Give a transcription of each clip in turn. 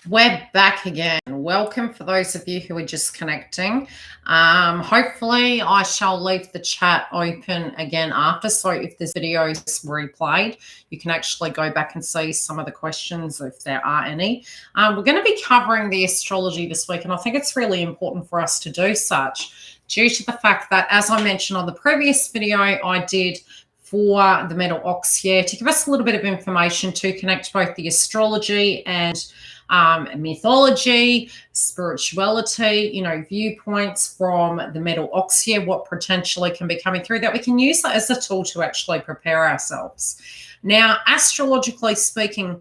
We're back again. Welcome for those of you who are just connecting. Hopefully I shall leave the chat open again after. So if this video is replayed, you can actually go back and see some of the questions if there are any. We're going to be covering the astrology this week, and I think it's really important for us to do such due to the fact that, as I mentioned on the previous video, I did for the metal ox here to give us a little bit of information to connect both the astrology and mythology, spirituality, viewpoints from the metal ox here, what potentially can be coming through that we can use as a tool to actually prepare ourselves. Now, astrologically speaking,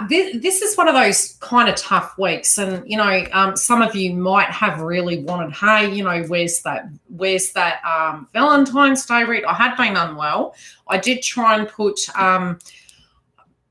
this is one of those kind of tough weeks, and some of you might have really wanted, hey, where's that Valentine's Day read? I had been unwell. I did try and put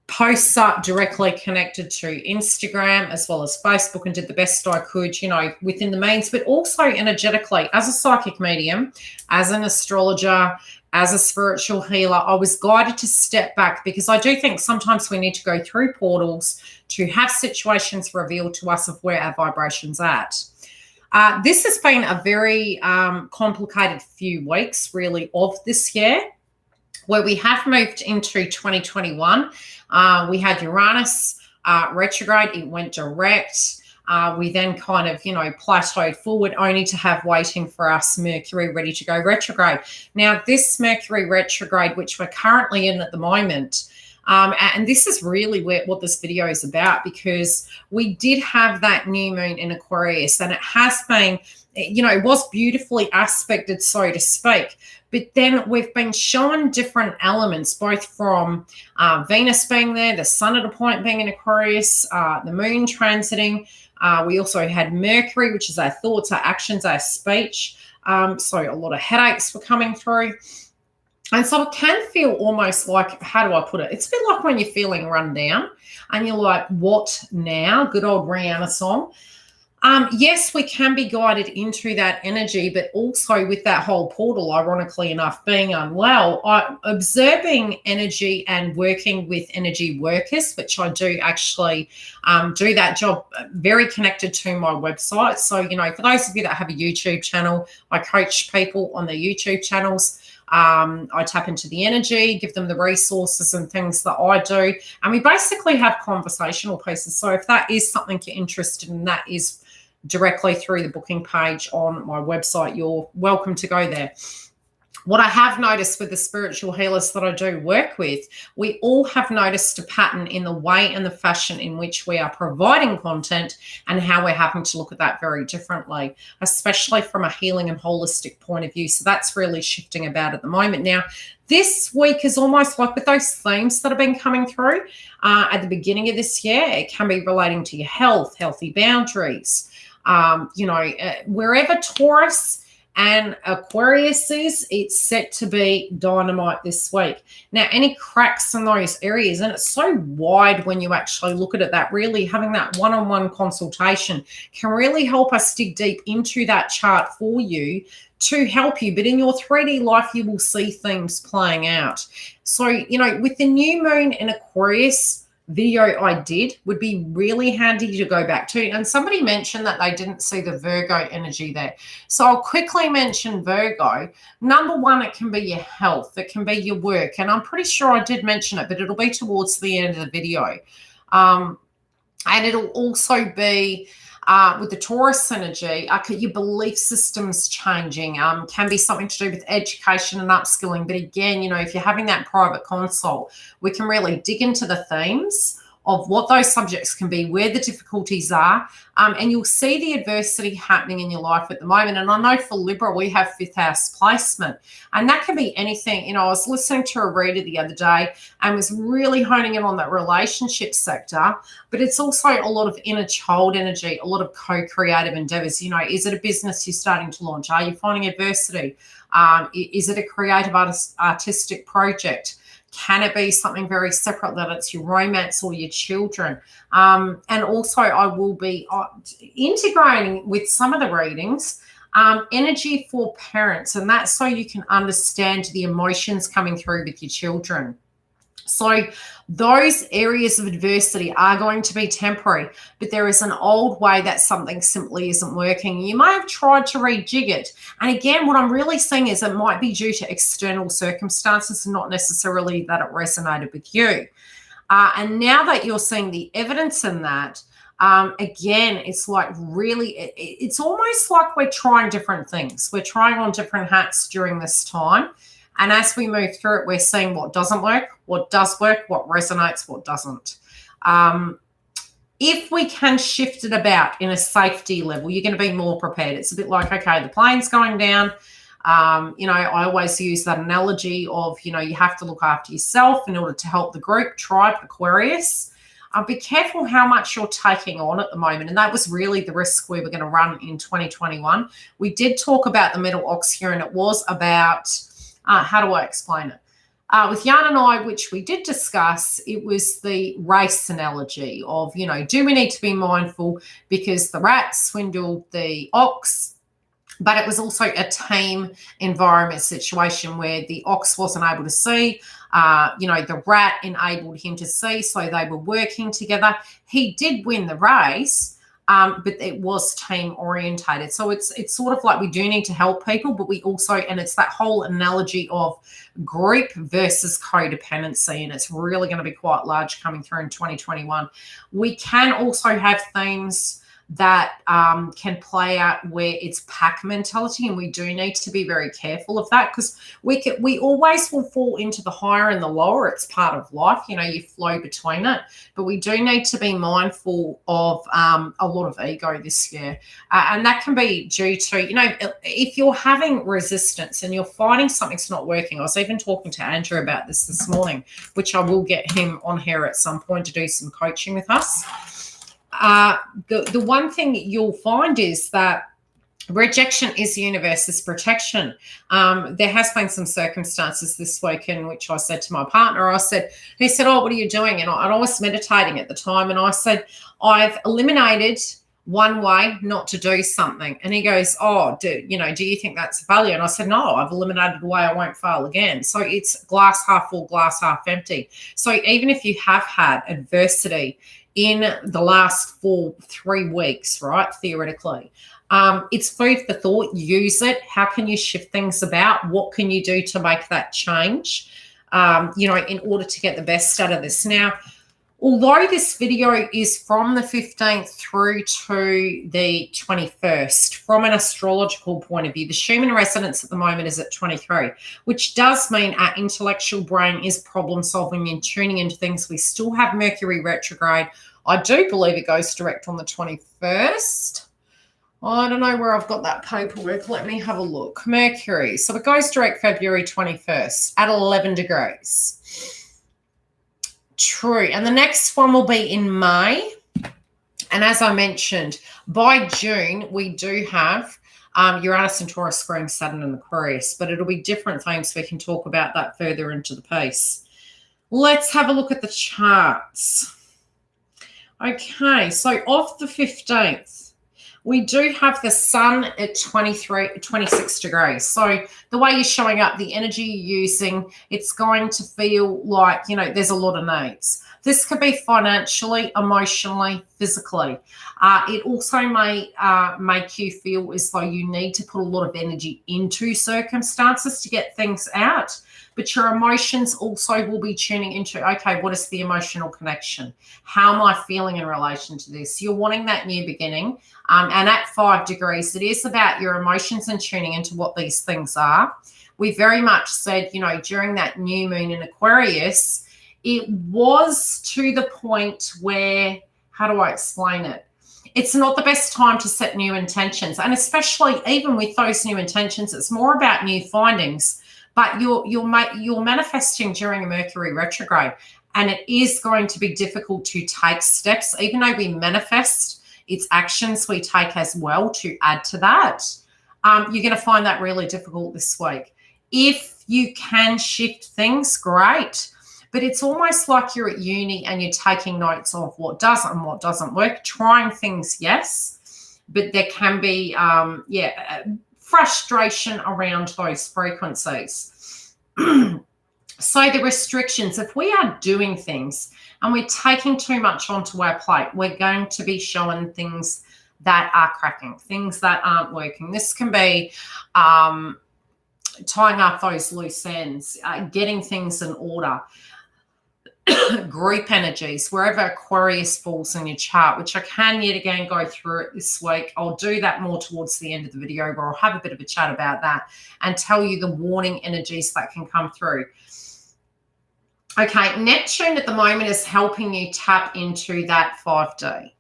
posts up directly connected to Instagram as well as Facebook, and did the best I could, within the means, but also energetically as a psychic medium, as an astrologer, as a spiritual healer. I was guided to step back because I do think sometimes we need to go through portals to have situations revealed to us of where our vibration's at. This has been a very complicated few weeks, really, of this year, where we have moved into 2021. We had Uranus retrograde. It went direct. We then kind of, plateaued forward, only to have waiting for us Mercury ready to go retrograde. Now, this Mercury retrograde, which we're currently in at the moment, and this is really what this video is about, because we did have that new moon in Aquarius, and it has been, it was beautifully aspected, so to speak. But then we've been shown different elements, both from Venus being there, the sun at a point being in Aquarius, the moon transiting. We also had Mercury, which is our thoughts, our actions, our speech. So a lot of headaches were coming through. And so it can feel almost like, how do I put it? It's a bit like when you're feeling run down and you're like, what now? Good old Rihanna song. Yes, we can be guided into that energy, but also with that whole portal, ironically enough, being unwell, observing energy and working with energy workers, which I do actually do that job very connected to my website. So, for those of you that have a YouTube channel, I coach people on their YouTube channels. I tap into the energy, give them the resources and things that I do. And we basically have conversational pieces. So if that is something you're interested in, that is directly through the booking page on my website, you're welcome to go there. What I have noticed with the spiritual healers that I do work with, we all have noticed a pattern in the way and the fashion in which we are providing content, and how we're having to look at that very differently, especially from a healing and holistic point of view. So that's really shifting about at the moment. Now, this week is almost like with those themes that have been coming through at the beginning of this year. It can be relating to your health, healthy boundaries, wherever Taurus and Aquarius is, it's set to be dynamite this week. Now, any cracks in those areas, and it's so wide when you actually look at it, that really having that one-on-one consultation can really help us dig deep into that chart for you to help you. But in your 3D life, you will see things playing out. So, with the new moon in Aquarius video I did, would be really handy to go back to. And somebody mentioned that they didn't see the Virgo energy there. So I'll quickly mention Virgo. Number one, it can be your health. It can be your work. And I'm pretty sure I did mention it, but it'll be towards the end of the video. And it'll also be with the Taurus energy, your belief system's changing, can be something to do with education and upskilling. But again, if you're having that private consult, we can really dig into the themes of what those subjects can be, where the difficulties are, and you'll see the adversity happening in your life at the moment. And I know for Libra, we have 5th house placement, and that can be anything. I was listening to a reader the other day and was really honing in on that relationship sector, but it's also a lot of inner child energy, a lot of co-creative endeavors. Is it a business you're starting to launch? Are you finding adversity? Is it a creative artistic project? Can it be something very separate, that it's your romance or your children? And also I will be integrating with some of the readings energy for parents, and that's so you can understand the emotions coming through with your children. So those areas of adversity are going to be temporary, but there is an old way that something simply isn't working. You may have tried to rejig it. And again, what I'm really seeing is it might be due to external circumstances, not necessarily that it resonated with you. And now that you're seeing the evidence in that, again, it's like really, it's almost like we're trying different things. We're trying on different hats during this time. And as we move through it, we're seeing what doesn't work, what does work, what resonates, what doesn't. If we can shift it about in a safety level, you're going to be more prepared. It's a bit like, okay, the plane's going down. I always use that analogy of, you have to look after yourself in order to help the group, tribe, Aquarius. Be careful how much you're taking on at the moment. And that was really the risk we were going to run in 2021. We did talk about the middle ox here, and it was about, how do I explain it? With Jan and I, which we did discuss, it was the race analogy of, do we need to be mindful because the rat swindled the ox? But it was also a team environment situation where the ox wasn't able to see. The rat enabled him to see, so they were working together. He did win the race, but it was team orientated. So it's sort of like we do need to help people, but we also, and it's that whole analogy of group versus codependency, and it's really going to be quite large coming through in 2021. We can also have themes that can play out where it's pack mentality, and we do need to be very careful of that, because we always will fall into the higher and the lower. It's part of life, you flow between it, but we do need to be mindful of a lot of ego this year, and that can be due to, if you're having resistance and you're finding something's not working. I was even talking to Andrew about this morning, which I will get him on here at some point to do some coaching with us. The one thing you'll find is that rejection is the universe's protection. There has been some circumstances this week in which I said to my partner, he said, oh, what are you doing? And I was meditating at the time, and I said, I've eliminated one way not to do something. And he goes, oh, do you think that's value? And I said, no, I've eliminated a way I won't fail again. So it's glass half full, glass half empty. So even if you have had adversity in the last 3 weeks, right, theoretically, it's food for thought. Use it. How can you shift things about? What can you do to make that change, in order to get the best out of this? Now, although this video is from the 15th through to the 21st, from an astrological point of view, the Schumann resonance at the moment is at 23, which does mean our intellectual brain is problem solving and tuning into things. We still have Mercury retrograde. I do believe it goes direct on the 21st. I don't know where I've got that paperwork. Let me have a look. Mercury. So it goes direct February 21st at 11 degrees. True. And the next one will be in May. And as I mentioned, by June, we do have Uranus and Taurus squaring Saturn and Aquarius, but it'll be different themes. We can talk about that further into the piece. Let's have a look at the charts. Okay, so off the 15th, we do have the sun at 26 degrees. So the way you're showing up, the energy you're using, it's going to feel like, there's a lot of needs. This could be financially, emotionally, physically. It also may make you feel as though you need to put a lot of energy into circumstances to get things out. But your emotions also will be tuning into, okay, what is the emotional connection? How am I feeling in relation to this? You're wanting that new beginning. And at 5 degrees, it is about your emotions and tuning into what these things are. We very much said, during that new moon in Aquarius, it was to the point where, how do I explain it? It's not the best time to set new intentions. And especially even with those new intentions, it's more about new findings. But you're manifesting during a Mercury retrograde, and it is going to be difficult to take steps. Even though we manifest, it's actions we take as well to add to that. You're going to find that really difficult this week. If you can shift things, great. But it's almost like you're at uni and you're taking notes of what does and what doesn't work. Trying things, yes, but there can be, frustration around those frequencies. So the restrictions, if we are doing things and we're taking too much onto our plate, we're going to be showing things that are cracking, things that aren't working. This can be tying up those loose ends, getting things in order, group energies, wherever Aquarius falls in your chart, which I can yet again go through it this week. I'll do that more towards the end of the video, where I'll have a bit of a chat about that and tell you the warning energies that can come through. Okay, Neptune at the moment is helping you tap into that 5D.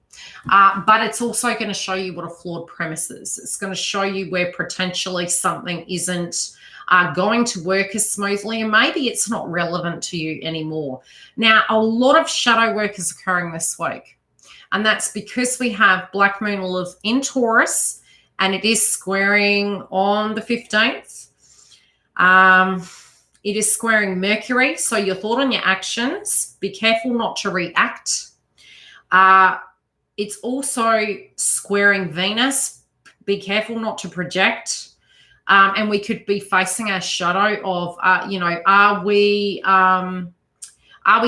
But it's also going to show you what a flawed premise is. It's going to show you where potentially something isn't going to work as smoothly, and maybe it's not relevant to you anymore. Now, a lot of shadow work is occurring this week, and that's because we have Black Moon Olive in Taurus, and it is squaring on the 15th. It is squaring Mercury, so your thought and your actions, be careful not to react. It's also squaring Venus. Be careful not to project. And we could be facing our shadow of, are we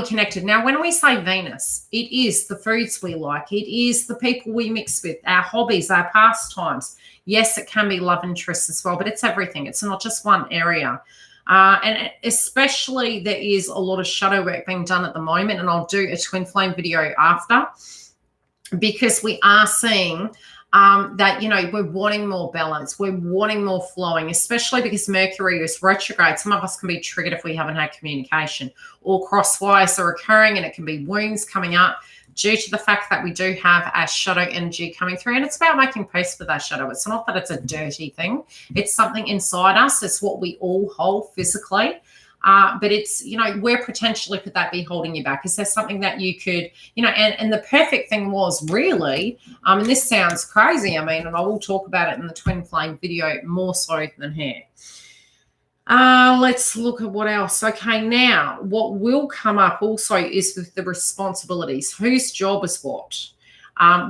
connected? Now, when we say Venus, it is the foods we like. It is the people we mix with, our hobbies, our pastimes. Yes, it can be love interests as well, but it's everything. It's not just one area. And especially there is a lot of shadow work being done at the moment, and I'll do a twin flame video after, because we are seeing that, we're wanting more balance. We're wanting more flowing, especially because Mercury is retrograde. Some of us can be triggered if we haven't had communication, or crosswires are occurring, and it can be wounds coming up due to the fact that we do have our shadow energy coming through. And it's about making peace with our shadow. It's not that it's a dirty thing. It's something inside us. It's what we all hold physically. But it's, where potentially could that be holding you back? Is there something that you could, and the perfect thing was really, and this sounds crazy, and I will talk about it in the twin flame video more so than here. Let's look at what else. Okay, now what will come up also is with the responsibilities. Whose job is what?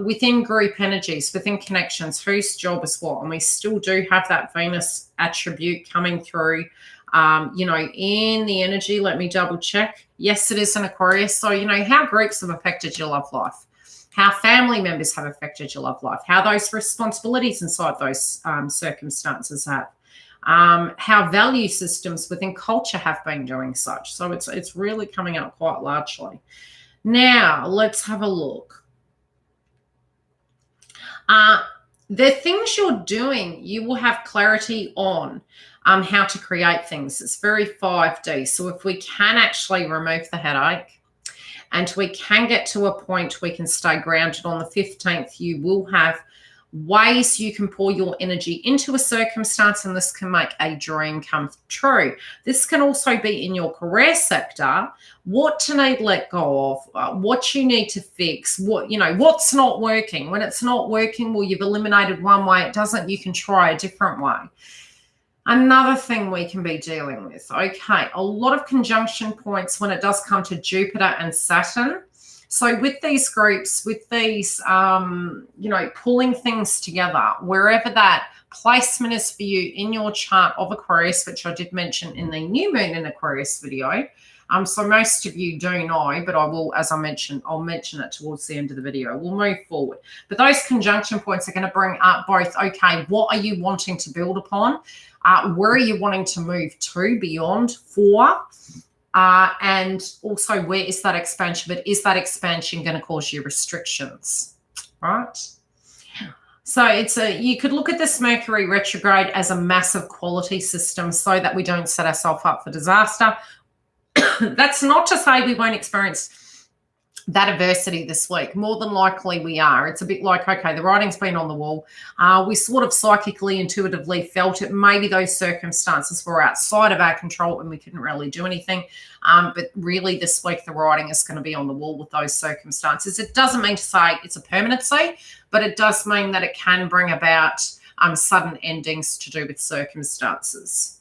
Within group energies, within connections, whose job is what? And we still do have that Venus attribute coming through. In the energy, let me double check. Yes, it is an Aquarius. So, how groups have affected your love life, how family members have affected your love life, how those responsibilities inside those circumstances have, how value systems within culture have been doing such. So it's really coming up quite largely. Now, let's have a look. The things you're doing, you will have clarity on how to create things. It's very 5D. So if we can actually remove the headache and we can get to a point we can stay grounded on the 15th, you will have ways you can pour your energy into a circumstance, and this can make a dream come true. This can also be in your career sector, what to need let go of, what you need to fix, what's not working. When it's not working, well, you've eliminated one way, it doesn't, you can try a different way. Another thing we can be dealing with, okay, a lot of conjunction points when it does come to Jupiter and Saturn. So with these groups, with these, pulling things together, wherever that placement is for you in your chart of Aquarius, which I did mention in the new moon in Aquarius video. So most of you do know, but I will, as I mentioned, I'll mention it towards the end of the video. We'll move forward. But those conjunction points are going to bring up both, okay, what are you wanting to build upon? Where are you wanting to move to beyond for? And also, where is that expansion? But is that expansion going to cause you restrictions? Right? So you could look at this Mercury retrograde as a massive quality system so that we don't set ourselves up for disaster. That's not to say we won't experience that adversity this week. More than likely we are. It's a bit like, okay, the writing's been on the wall. We sort of psychically, intuitively felt it. Maybe those circumstances were outside of our control and we couldn't really do anything. But really this week the writing is going to be on the wall with those circumstances. It doesn't mean to say it's a permanency, but it does mean that it can bring about sudden endings to do with circumstances.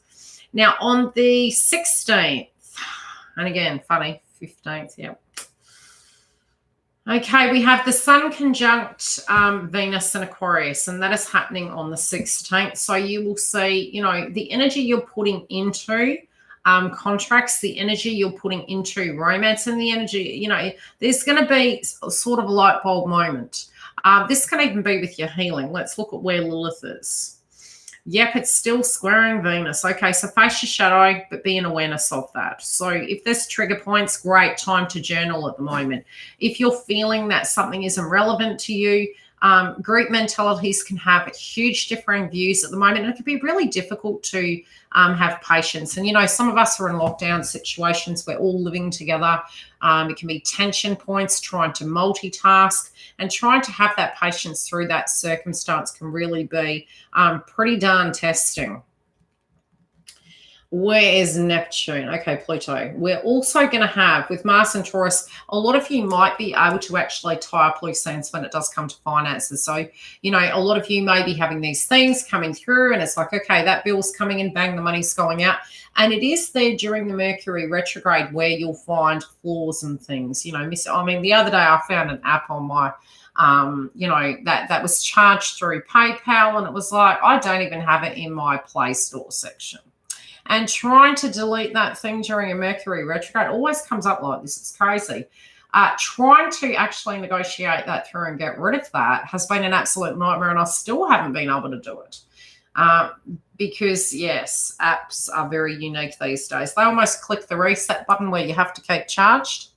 Now on the 16th, and again, funny, 15th, yeah. Okay, we have the Sun conjunct Venus and Aquarius, and that is happening on the 16th. So you will see, the energy you're putting into contracts, the energy you're putting into romance, and the energy, you know, there's going to be sort of a light bulb moment. This can even be with your healing. Let's look at where Lilith is. Yep, it's still squaring Venus. Okay, so face your shadow, but be in awareness of that. So if there's trigger points, great time to journal at the moment. If you're feeling that something isn't relevant to you, group mentalities can have huge differing views at the moment, and it can be really difficult to have patience. And, you know, some of us are in lockdown situations. We're all living together. It can be tension points, trying to multitask, and trying to have that patience through that circumstance can really be pretty darn testing. Where is Neptune? Okay, Pluto. We're also going to have, with Mars and Taurus, a lot of you might be able to actually tie up loose ends when it does come to finances. So, you know, a lot of you may be having these things coming through, and it's like, okay, that bill's coming in, bang, the money's going out. And it is there during the Mercury retrograde where you'll find flaws and things. You know, I mean, the other day I found an app on my you know, that was charged through PayPal, and it was like, I don't even have it in my Play Store section. And trying to delete that thing during a Mercury retrograde always comes up like this. It's crazy. Trying to actually negotiate that through and get rid of that has been an absolute nightmare, and I still haven't been able to do it. Because, yes, apps are very unique these days. They almost click the reset button where you have to keep charged.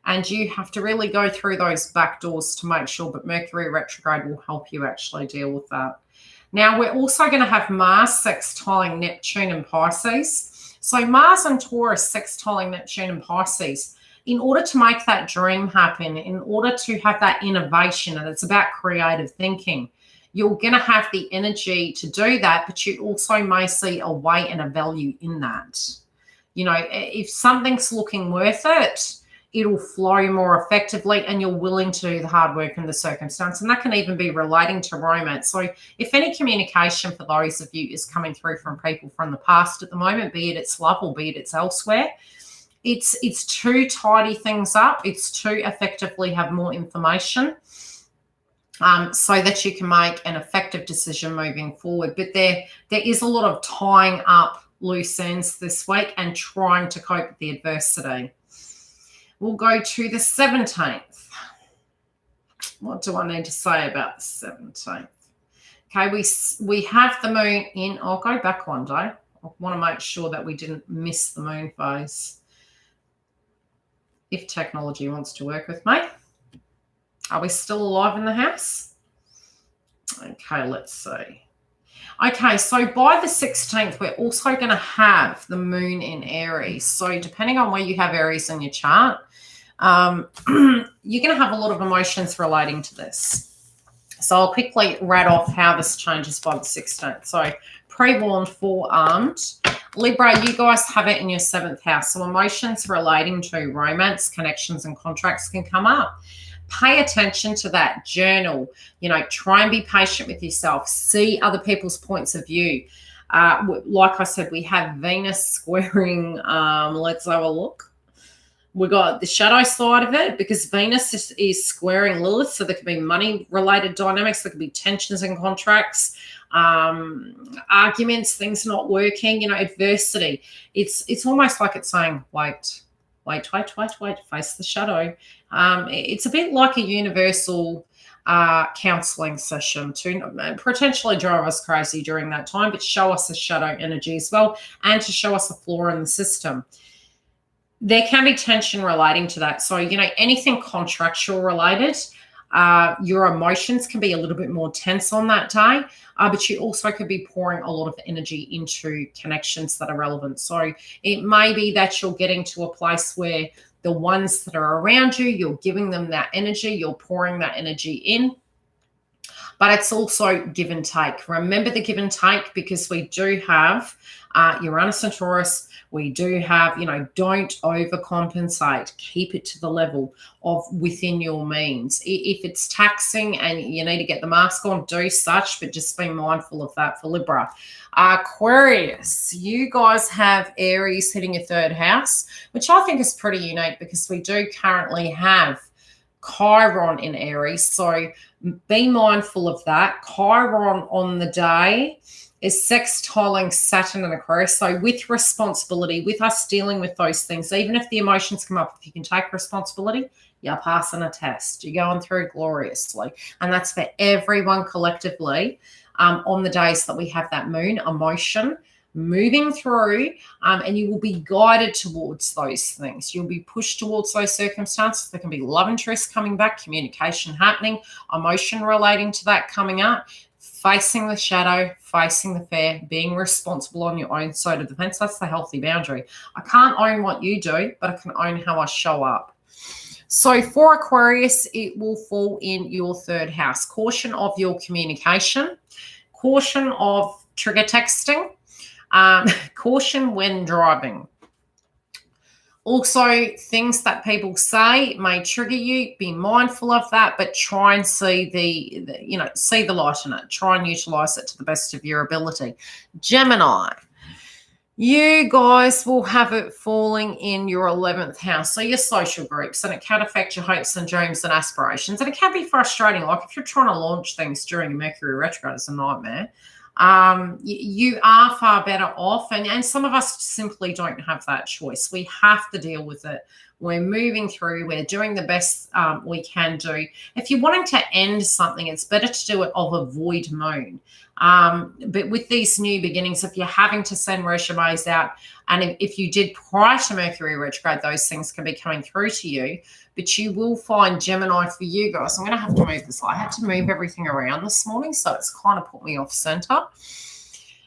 And you have to really go through those back doors to make sure that Mercury retrograde will help you actually deal with that. Now, we're also going to have Mars sextiling Neptune and Pisces. So Mars and Taurus sextiling Neptune and Pisces, in order to make that dream happen, in order to have that innovation, and it's about creative thinking, you're going to have the energy to do that, but you also may see a weight and a value in that. You know, if something's looking worth it, it'll flow more effectively, and you're willing to do the hard work in the circumstance. And that can even be relating to romance. So if any communication for those of you is coming through from people from the past at the moment, be it it's love or be it it's elsewhere, it's to tidy things up. It's to effectively have more information so that you can make an effective decision moving forward. But there is a lot of tying up loose ends this week and trying to cope with the adversity. We'll go to the 17th. What do I need to say about the 17th? Okay, we have the moon in. I'll go back one day. I want to make sure that we didn't miss the moon phase. If technology wants to work with me. Are we still alive in the house? Okay, let's see. Okay, so by the 16th, we're also going to have the moon in Aries. So depending on where you have Aries in your chart, you're going to have a lot of emotions relating to this. So I'll quickly rattle off how this changes by the 16th. So pre-warned, forearmed. Libra, you guys have it in your 7th house. So emotions relating to romance, connections, and contracts can come up. Pay attention to that. Journal. You know, try and be patient with yourself. See other people's points of view. Like I said, we have Venus squaring. Let's have a look. We got the shadow side of it because Venus is squaring Lilith. So there could be money-related dynamics. There could be tensions in contracts, arguments, things not working. You know, adversity. It's almost like it's saying, wait, face the shadow. It's a bit like a universal counseling session to potentially drive us crazy during that time, but show us the shadow energy as well, and to show us a flaw in the system. There can be tension relating to that. So, you know, anything contractual related, your emotions can be a little bit more tense on that day, but you also could be pouring a lot of energy into connections that are relevant. So it may be that you're getting to a place where the ones that are around you, you're giving them that energy, you're pouring that energy in, but it's also give and take. Remember the give and take, because we do have Uranus and Taurus. We do have, you know, don't overcompensate. Keep it to the level of within your means. If it's taxing and you need to get the mask on, do such, but just be mindful of that for Libra. Aquarius, you guys have Aries hitting your 3rd house, which I think is pretty unique because we do currently have Chiron in Aries. So be mindful of that. Chiron on the day is sextiling Saturn and Aquarius. So with responsibility, with us dealing with those things, even if the emotions come up, if you can take responsibility, you're passing a test. You're going through gloriously. And that's for everyone collectively on the days that we have that moon emotion moving through, and you will be guided towards those things. You'll be pushed towards those circumstances. There can be love interest coming back, communication happening, emotion relating to that coming up, facing the shadow, facing the fair, being responsible on your own side of the fence. That's the healthy boundary. I can't own what you do, but I can own how I show up. So for Aquarius, it will fall in your third house. Caution of your communication, caution of trigger texting, caution when driving. Also, things that people say may trigger you. Be mindful of that, but try and see see the light in it. Try and utilize it to the best of your ability. Gemini, you guys will have it falling in your 11th house, so your social groups, and it can affect your hopes and dreams and aspirations, and it can be frustrating. Like if you're trying to launch things during a Mercury retrograde, it's a nightmare. You are far better off, and some of us simply don't have that choice. We have to deal with it. We're moving through, we're doing the best we can do. If you're wanting to end something, it's better to do it of a void moon. But with these new beginnings, if you're having to send resumes out, and if you did prior to Mercury retrograde, those things can be coming through to you. But you will find Gemini for you guys. I'm going to have to move this. I had to move everything around this morning, so it's kind of put me off center.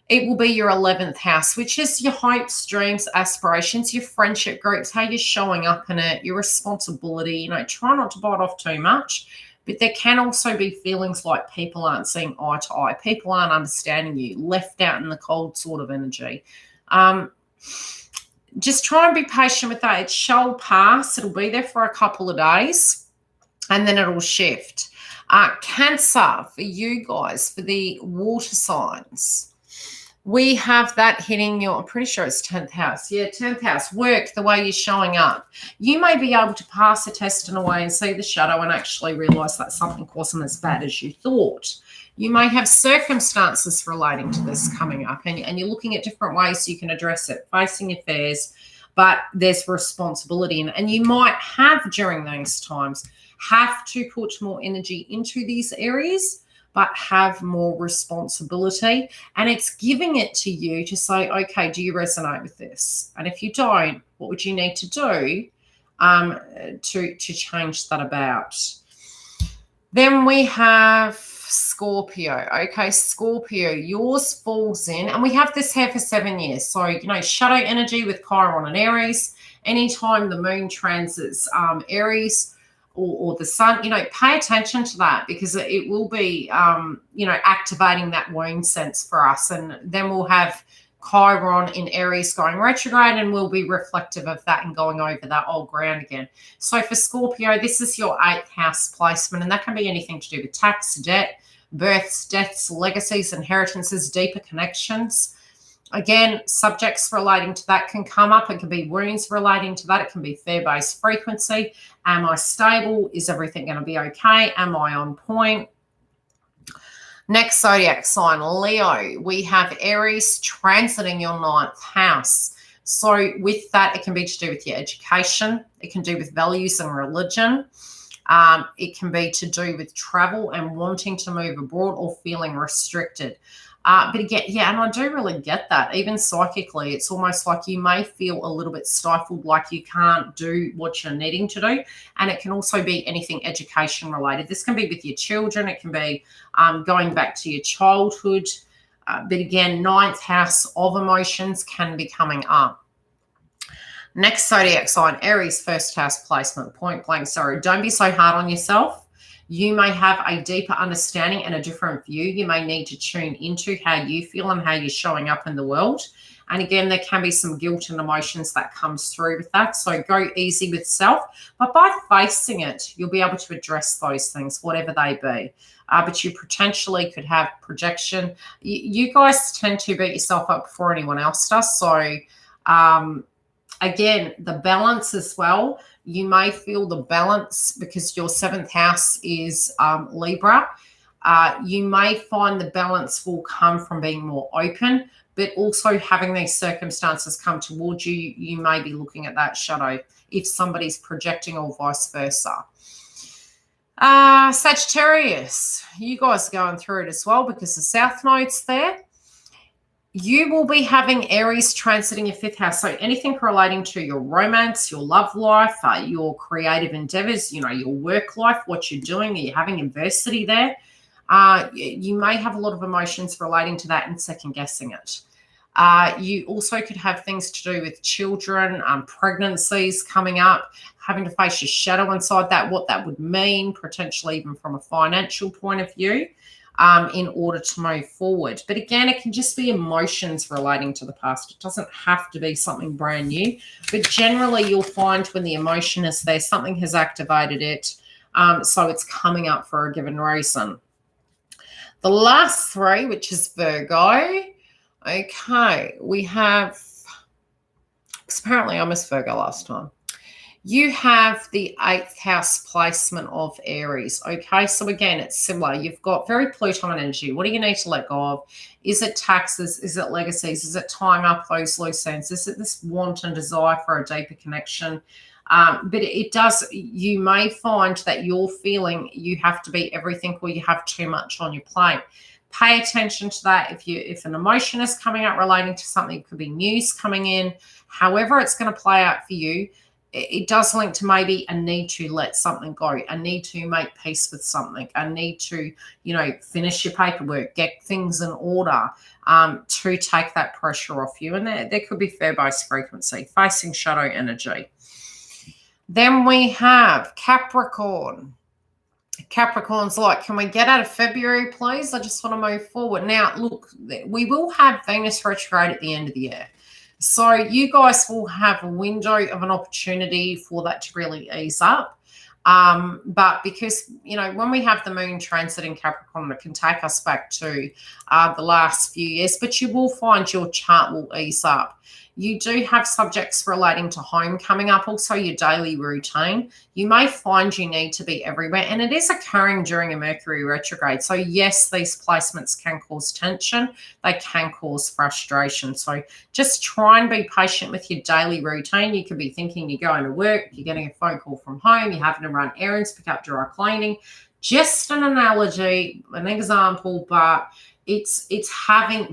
It will be your 11th house, which is your hopes, dreams, aspirations, your friendship groups, how you're showing up in it, your responsibility. Try not to bite off too much. But there can also be feelings like people aren't seeing eye to eye. People aren't understanding you, left out in the cold sort of energy. Just try and be patient with that. It shall pass. It'll be there for a couple of days, and then it'll shift. Cancer, for you guys, for the water signs, we have that hitting your, I'm pretty sure it's 10th house. Yeah, 10th house. Work, the way you're showing up. You may be able to pass a test in a way and see the shadow and actually realize that something wasn't as bad as you thought. You may have circumstances relating to this coming up, and you're looking at different ways you can address it, facing your fears, but there's responsibility. And you might have, during those times, have to put more energy into these areas, but have more responsibility. And it's giving it to you to say, okay, do you resonate with this? And if you don't, what would you need to do to change that about? Then we have Scorpio. Okay, Scorpio, yours falls in, and we have this here for 7 years. So, shadow energy with Chiron and Aries. Anytime the moon transits Aries or the sun, pay attention to that, because it will be, activating that wound sense for us. And then we'll have Chiron in Aries going retrograde, and we'll be reflective of that and going over that old ground again. So for Scorpio, this is your 8th house placement, and that can be anything to do with tax, debt, births, deaths, legacies, inheritances, deeper connections. Again, subjects relating to that can come up. It can be wounds relating to that. It can be fear-based frequency. Am I stable? Is everything going to be okay? Am I on point? Next zodiac sign, Leo. We have Aries transiting your 9th house. So with that, it can be to do with your education. It can do with values and religion. It can be to do with travel and wanting to move abroad or feeling restricted. But again, yeah, and I do really get that. Even psychically, it's almost like you may feel a little bit stifled, like you can't do what you're needing to do. And it can also be anything education related. This can be with your children. It can be going back to your childhood. But again, 9th house of emotions can be coming up. Next zodiac sign, Aries, 1st house placement, point blank. Sorry, don't be so hard on yourself. You may have a deeper understanding and a different view. You may need to tune into how you feel and how you're showing up in the world. And again, there can be some guilt and emotions that comes through with that. So go easy with self. But by facing it, you'll be able to address those things, whatever they be. But you potentially could have projection. You guys tend to beat yourself up before anyone else does. So again, the balance as well. You may feel the balance because your 7th house is Libra. You may find the balance will come from being more open, but also having these circumstances come towards you, you may be looking at that shadow if somebody's projecting or vice versa. Sagittarius, you guys are going through it as well because the South Node's there. You will be having Aries transiting your 5th house. So anything relating to your romance, your love life, your creative endeavors, you know, your work life, what you're doing, are you having adversity there? You may have a lot of emotions relating to that and second guessing it. You also could have things to do with children, pregnancies coming up, having to face your shadow inside that, what that would mean, potentially even from a financial point of view, in order to move forward. But again, it can just be emotions relating to the past. It doesn't have to be something brand new. But generally, you'll find when the emotion is there, something has activated it. So it's coming up for a given reason. The last 3, which is Virgo. Okay, we have, because apparently I missed Virgo last time. You have the 8th house placement of Aries. Okay, so again, it's similar. You've got very Pluton energy. What do you need to let go of? Is it taxes? Is it legacies? Is it tying up those loose ends? Is it this want and desire for a deeper connection? But it does, you may find that you're feeling you have to be everything or you have too much on your plate. Pay attention to that. If an emotion is coming out relating to something, it could be news coming in. However it's going to play out for you, it does link to maybe a need to let something go, a need to make peace with something, a need to, you know, finish your paperwork, get things in order, to take that pressure off you. And there could be fair-based frequency, facing shadow energy. Then we have Capricorn. Capricorn's like, can we get out of February, please? I just want to move forward. Now, look, we will have Venus retrograde at the end of the year. So you guys will have a window of an opportunity for that to really ease up. But because, you know, when we have the moon transiting Capricorn, it can take us back to the last few years, but you will find your chart will ease up. You do have subjects relating to home coming up, also your daily routine. You may find you need to be everywhere, and it is occurring during a Mercury retrograde. So yes, these placements can cause tension. They can cause frustration. So just try and be patient with your daily routine. You could be thinking you're going to work, you're getting a phone call from home, you're having to run errands, pick up dry cleaning. Just an analogy, an example, but it's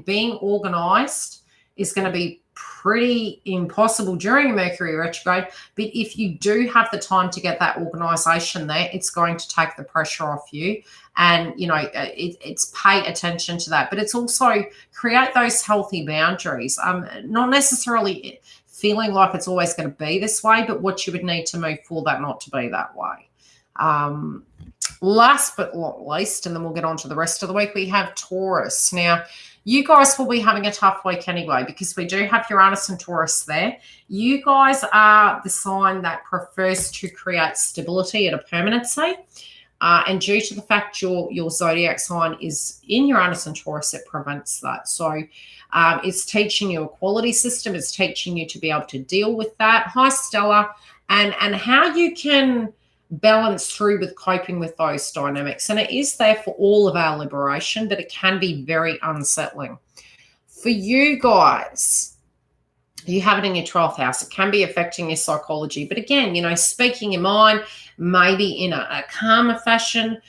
being organized is going to be pretty impossible during Mercury retrograde, but if you do have the time to get that organization there, it's going to take the pressure off you. And, you know, it's pay attention to that, but it's also create those healthy boundaries. Not necessarily feeling like it's always going to be this way, but what you would need to move for that not to be that way. Last but not least, and then we'll get on to the rest of the week, we have Taurus. Now, you guys will be having a tough week anyway because we do have Uranus and Taurus there. You guys are the sign that prefers to create stability at a permanency. And due to the fact your zodiac sign is in Uranus and Taurus, it prevents that. So it's teaching you a quality system. It's teaching you to be able to deal with that. Hi, Stella. And how you can balance through with coping with those dynamics. And it is there for all of our liberation, but it can be very unsettling. For you guys, you have it in your 12th house. It can be affecting your psychology. But again, you know, speaking your mind, maybe in a calmer fashion,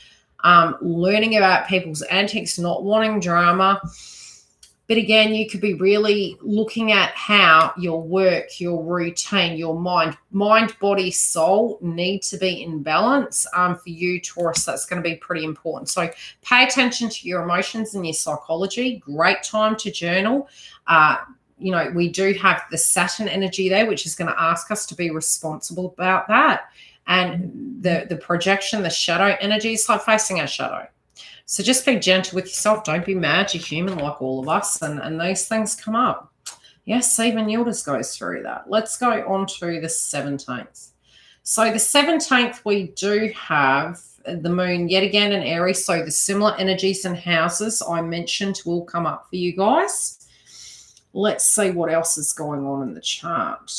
learning about people's antics, not wanting drama. But again, you could be really looking at how your work, your routine, your mind, body, soul need to be in balance. For you, Taurus, that's going to be pretty important. So pay attention to your emotions and your psychology. Great time to journal. You know, we do have the Saturn energy there, which is going to ask us to be responsible about that. And the projection, the shadow energy is like facing our shadow. So just be gentle with yourself. Don't be mad. You're human like all of us, and these things come up. Yes, even YILDIZ goes through that. Let's go on to the 17th. So the 17th, we do have the moon yet again in Aries. So the similar energies and houses I mentioned will come up for you guys. Let's see what else is going on in the chart.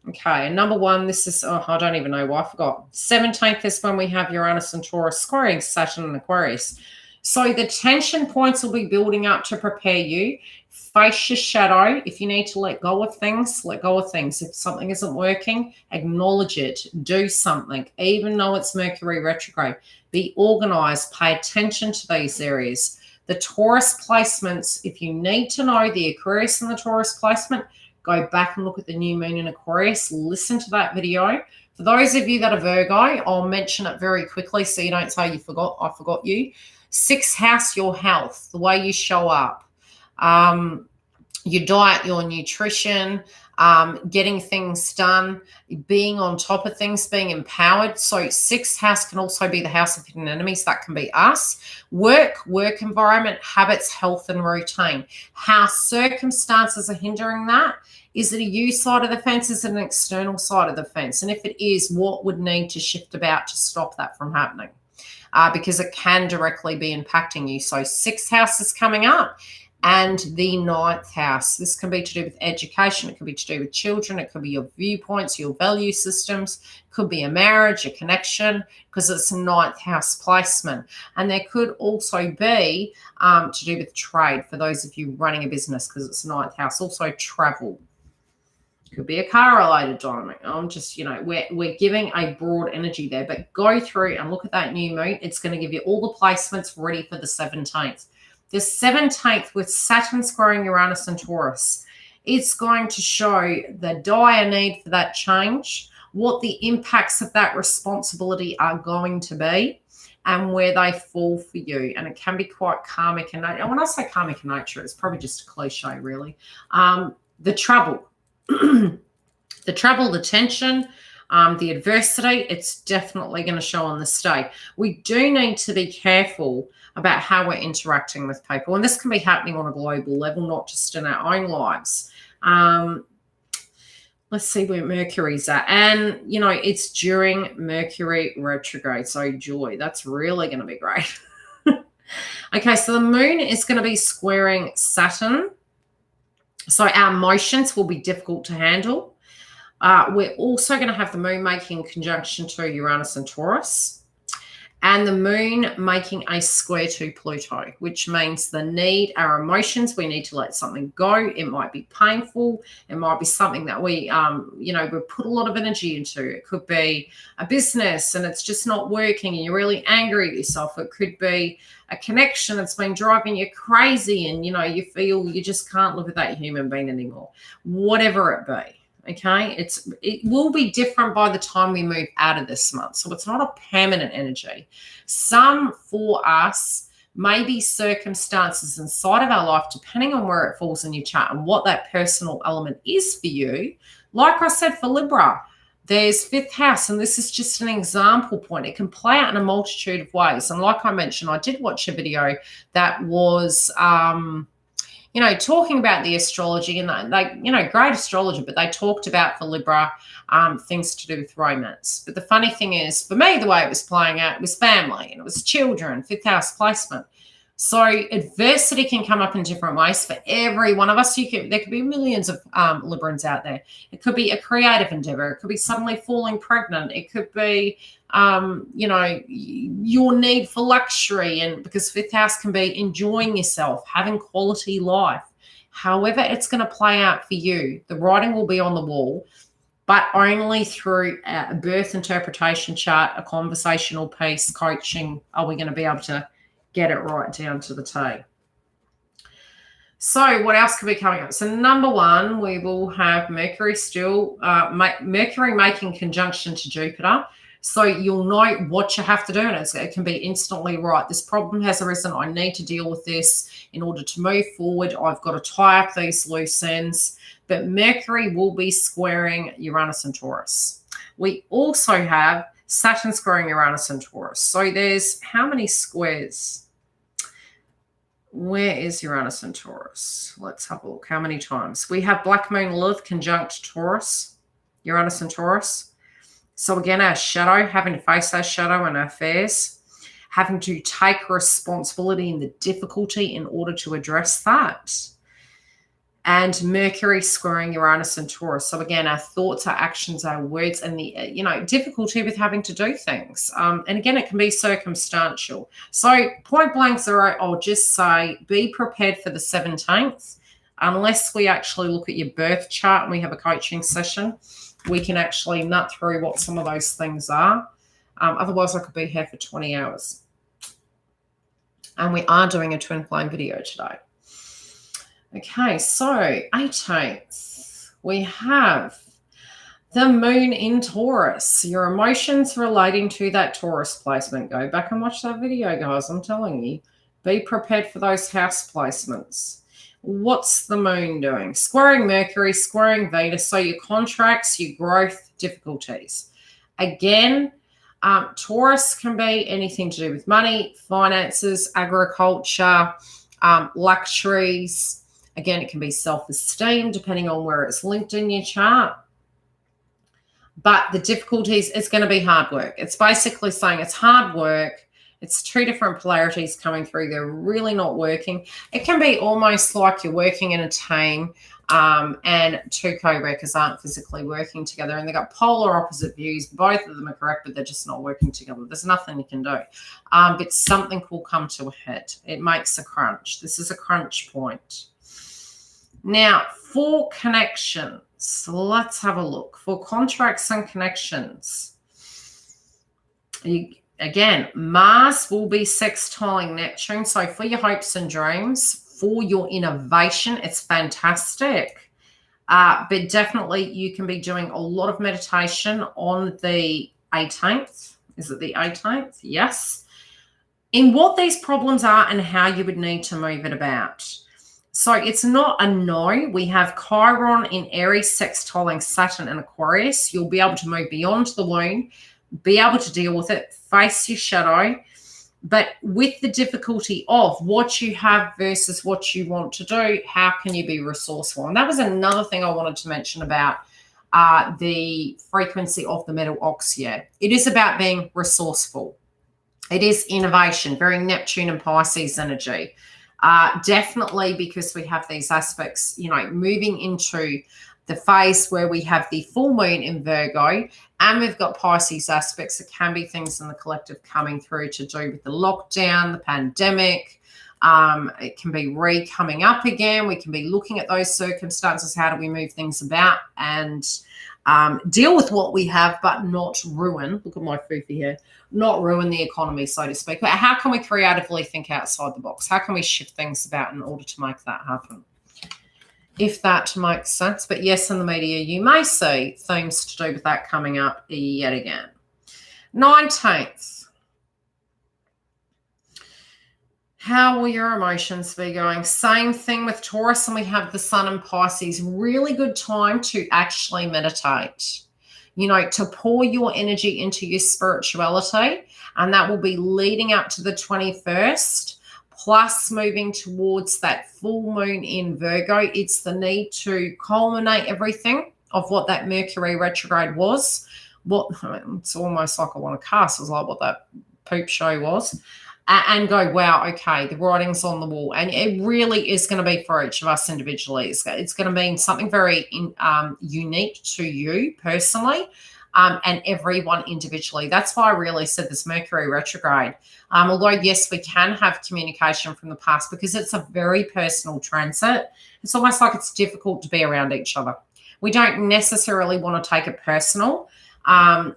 Okay, and number one, this is, oh, I don't even know why I forgot. 17th is when we have Uranus and Taurus squaring Saturn and Aquarius. So the tension points will be building up to prepare you. Face your shadow. If you need to let go of things, let go of things. If something isn't working, acknowledge it. Do something, even though it's Mercury retrograde. Be organized. Pay attention to these areas. The Taurus placements, if you need to know the Aquarius and the Taurus placement, go back and look at the new moon in Aquarius. Listen to that video. For those of you that are Virgo, I'll mention it very quickly so you don't say you forgot. I forgot you. 6th house, your health, the way you show up, your diet, your nutrition, getting things done, being on top of things, being empowered. So 6th house can also be the house of hidden enemies. That can be us. Work environment, habits, health, and routine. How circumstances are hindering that. Is it a you side of the fence? Is it an external side of the fence? And if it is, what would need to shift about to stop that from happening? Because it can directly be impacting you. So 6th house is coming up, and the 9th house. This can be to do with education. It could be to do with children. It could be your viewpoints, your value systems. It could be a marriage, a connection, because it's a 9th house placement. And there could also be to do with trade for those of you running a business, because it's 9th house. Also travel. Could be a car-related dynamic. I'm just, we're giving a broad energy there. But go through and look at that new moon. It's going to give you all the placements ready for the 17th. The 17th with Saturn squaring Uranus and Taurus, it's going to show the dire need for that change, what the impacts of that responsibility are going to be, and where they fall for you. And it can be quite karmic in nature. And when I say karmic in nature, it's probably just a cliche, really. The trouble. The trouble, the tension, the adversity, it's definitely going to show on this day. We do need to be careful about how we're interacting with people. And this can be happening on a global level, not just in our own lives. Let's see where Mercury's at. And, it's during Mercury retrograde. So joy, that's really going to be great. Okay, so the moon is going to be squaring Saturn. So our emotions will be difficult to handle. We're also going to have the moon making conjunction to Uranus and Taurus, and the moon making a square to Pluto, which means our emotions, we need to let something go. It might be painful. It might be something that we put a lot of energy into. It could be a business and it's just not working and you're really angry at yourself. It could be a connection that's been driving you crazy and, you feel you just can't live with that human being anymore, whatever it be. Okay, it will be different by the time we move out of this month. So it's not a permanent energy. Some for us may be circumstances inside of our life, depending on where it falls in your chart and what that personal element is for you. Like I said, for Libra, there's 5th house, and this is just an example point. It can play out in a multitude of ways. And like I mentioned, I did watch a video that was talking about the astrology, and great astrologer, but they talked about for Libra things to do with romance. But the funny thing is, for me, the way it was playing out, it was family and it was children, 5th house placement. So adversity can come up in different ways for every one of us. There could be millions of Librans out there. It could be a creative endeavor. It could be suddenly falling pregnant. It could be, your need for luxury, and because 5th house can be enjoying yourself, having quality life. However it's going to play out for you, the writing will be on the wall, but only through a birth interpretation chart, a conversational piece, coaching, are we going to be able to get it right down to the T. So what else could be coming up? So number one, we will have Mercury Mercury making conjunction to Jupiter. So you'll know what you have to do, and it can be instantly right. This problem has arisen. I need to deal with this in order to move forward. I've got to tie up these loose ends. But Mercury will be squaring Uranus and Taurus. We also have Saturn squaring Uranus and Taurus. So there's how many squares? Where is Uranus and Taurus? Let's have a look. How many times? We have Black Moon Lilith conjunct Taurus, Uranus and Taurus. So again, our shadow, having to face our shadow and our fears, having to take responsibility in the difficulty in order to address that. and Mercury squaring Uranus and Taurus. So again, our thoughts, our actions, our words, and the difficulty with having to do things. And again, it can be circumstantial. So point blank zero, I'll just say be prepared for the 17th. Unless we actually look at your birth chart and we have a coaching session, we can actually nut through what some of those things are. Otherwise, I could be here for 20 hours. And we are doing a twin flame video today. Okay, so 18th, we have the moon in Taurus. Your emotions relating to that Taurus placement. Go back and watch that video, guys. I'm telling you. Be prepared for those house placements. What's the moon doing? Squaring Mercury, squaring Venus. So your contracts, your growth, difficulties. Again, Taurus can be anything to do with money, finances, agriculture, luxuries. Again, it can be self-esteem, depending on where it's linked in your chart. But the difficulties, it's going to be hard work. It's basically saying it's hard work. It's two different polarities coming through. They're really not working. It can be almost like you're working in a team and two co-workers aren't physically working together and they've got polar opposite views. Both of them are correct, but they're just not working together. There's nothing you can do. But something will come to a head. It makes a crunch. This is a crunch point. Now, for connections, let's have a look. For contracts and connections, again, Mars will be sextiling Neptune. So for your hopes and dreams, for your innovation, it's fantastic. But definitely you can be doing a lot of meditation on the 18th. Is it the 18th? Yes. In what these problems are and how you would need to move it about. So it's not a no. We have Chiron in Aries sextiling Saturn and Aquarius. You'll be able to move beyond the wound, be able to deal with it, face your shadow, but with the difficulty of what you have versus what you want to do, how can you be resourceful? And that was another thing I wanted to mention about the frequency of the metal ox here. It is about being resourceful. It is innovation, very Neptune and Pisces energy. Definitely because we have these aspects, moving into the phase where we have the full moon in Virgo and we've got Pisces aspects. It can be things in the collective coming through to do with the lockdown, the pandemic. It can be coming up again. We can be looking at those circumstances. How do we move things about and deal with what we have, but not ruin? Look at my foofy here. Not ruin the economy, so to speak. But how can we creatively think outside the box? How can we shift things about in order to make that happen? If that makes sense. But yes, in the media, you may see themes to do with that coming up yet again. 19th. How will your emotions be going? Same thing with Taurus, and we have the Sun and Pisces. Really good time to actually meditate. To pour your energy into your spirituality, and that will be leading up to the 21st. Plus moving towards that full moon in Virgo. It's the need to culminate everything of what that Mercury retrograde was. It's almost like I want to cast. It's like what that poop show was. And go, wow, okay, the writing's on the wall. And it really is going to be for each of us individually. It's going to mean something very unique to you personally. And everyone individually. That's why I really said this Mercury retrograde. Although, yes, we can have communication from the past because it's a very personal transit. It's almost like it's difficult to be around each other. We don't necessarily want to take it personal.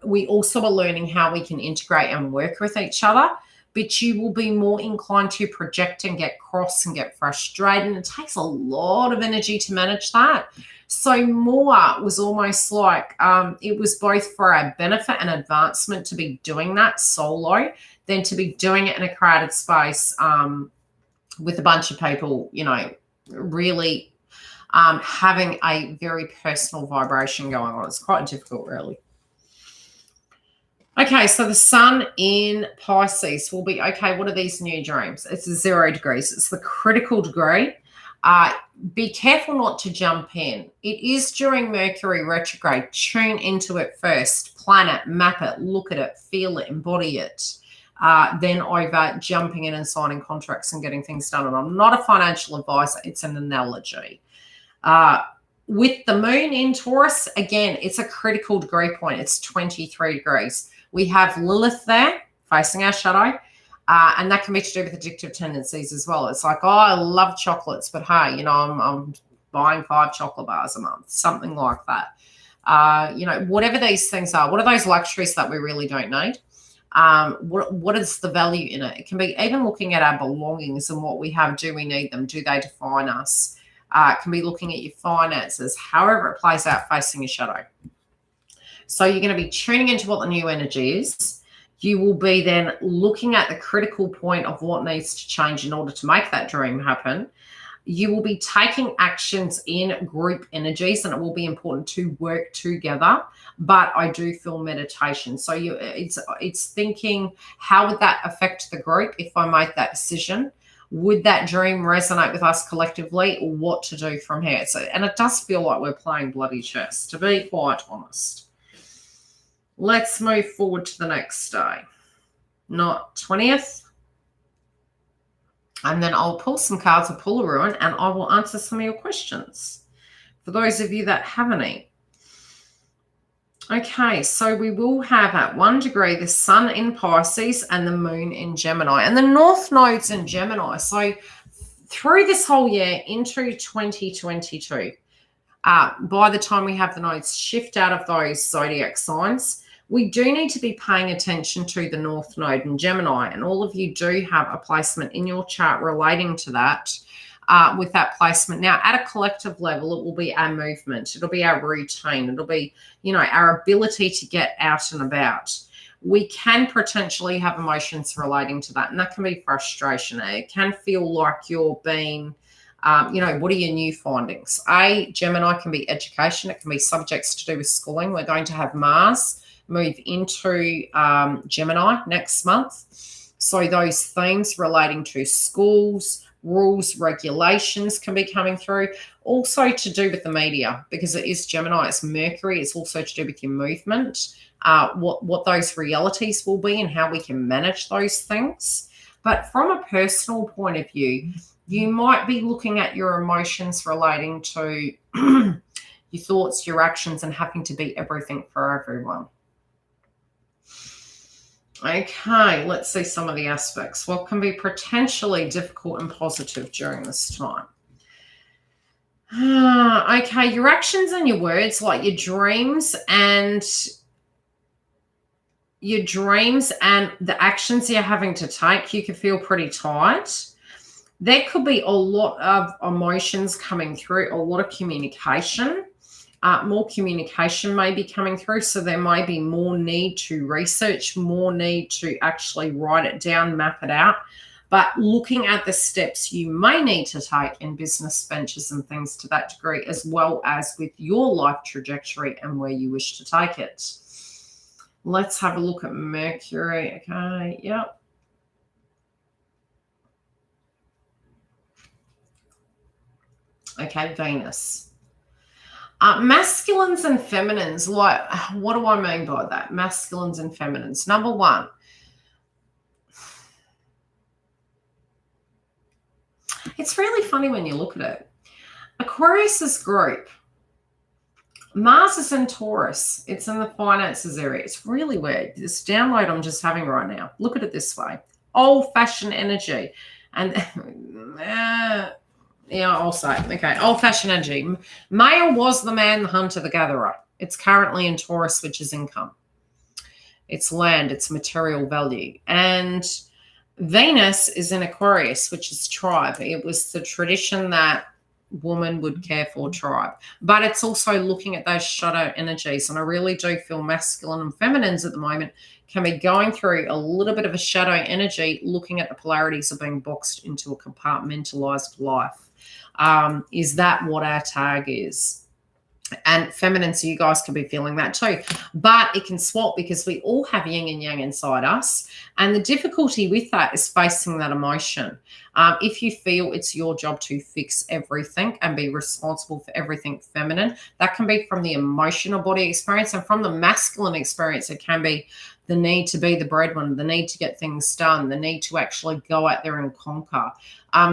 We also are learning how we can integrate and work with each other. But you will be more inclined to project and get cross and get frustrated. And it takes a lot of energy to manage that. So more was almost like it was both for our benefit and advancement to be doing that solo than to be doing it in a crowded space with a bunch of people, really having a very personal vibration going on. It's quite difficult, really. Okay, so the Sun in Pisces will be, okay, what are these new dreams? It's 0 degrees. It's the critical degree. Be careful not to jump in. It is during Mercury retrograde. Tune into it first. Plan it, map it, look at it, feel it, embody it. Then over jumping in and signing contracts and getting things done. And I'm not a financial advisor. It's an analogy. With the moon in Taurus, again, it's a critical degree point. It's 23 degrees. We have Lilith there facing our shadow, and that can be to do with addictive tendencies as well. It's like, oh, I love chocolates, but hey, I'm buying 5 chocolate bars a month, something like that. Whatever these things are, what are those luxuries that we really don't need? What is the value in it? It can be even looking at our belongings and what we have. Do we need them? Do they define us? It can be looking at your finances, however it plays out facing your shadow. So you're going to be tuning into what the new energy is. You will be then looking at the critical point of what needs to change in order to make that dream happen. You will be taking actions in group energies, and it will be important to work together. But I do feel meditation. So it's thinking, how would that affect the group if I make that decision? Would that dream resonate with us collectively, or what to do from here? And it does feel like we're playing bloody chess, to be quite honest. Let's move forward to the next day, not 20th. And then I'll pull some cards of Polaroid and I will answer some of your questions for those of you that have any. Okay, so we will have at 1 degree the sun in Pisces and the moon in Gemini, and the north nodes in Gemini. So through this whole year into 2022, by the time we have the nodes shift out of those zodiac signs, we do need to be paying attention to the north node in Gemini, and all of you do have a placement in your chart relating to that. With that placement. Now, at a collective level, it will be our movement. It'll be our routine. It'll be, our ability to get out and about. We can potentially have emotions relating to that, and that can be frustration. It can feel like you're being, what are your new findings? Gemini can be education. It can be subjects to do with schooling. We're going to have Mars move into Gemini next month. So those themes relating to schools, rules, regulations can be coming through. Also to do with the media, because it is Gemini, it's Mercury. It's also to do with your movement, what those realities will be and how we can manage those things. But from a personal point of view, you might be looking at your emotions relating to your thoughts, your actions, and having to be everything for everyone. Okay, let's see some of the aspects. What can be potentially difficult and positive during this time? Okay, your actions and your words, like your dreams and the actions you're having to take, you can feel pretty tired. There could be a lot of emotions coming through, a lot of communication. More communication may be coming through, so there may be more need to research, more need to actually write it down, map it out. But looking at the steps you may need to take in business ventures and things to that degree, as well as with your life trajectory and where you wish to take it. Let's have a look at Mercury. Okay, yep. Okay, Venus. Masculines and feminines, like, what do I mean by that? Masculines and feminines. Number one, it's really funny when you look at it. Aquarius's group, Mars is in Taurus. It's in the finances area. It's really weird. This download I'm just having right now. Look at it this way. Old-fashioned energy. And yeah, I'll say. Okay, old-fashioned energy. Male was the man, the hunter, the gatherer. It's currently in Taurus, which is income. It's land, it's material value. And Venus is in Aquarius, which is tribe. It was the tradition that woman would care for tribe. But it's also looking at those shadow energies. And I really do feel masculine and feminines at the moment can be going through a little bit of a shadow energy, looking at the polarities of being boxed into a compartmentalized life. Is that what our tag is? And feminine, so you guys can be feeling that too. But it can swap because we all have yin and yang inside us. And the difficulty with that is facing that emotion. If you feel it's your job to fix everything and be responsible for everything feminine, that can be from the emotional body experience, and from the masculine experience, it can be the need to be the breadwinner, the need to get things done, the need to actually go out there and conquer.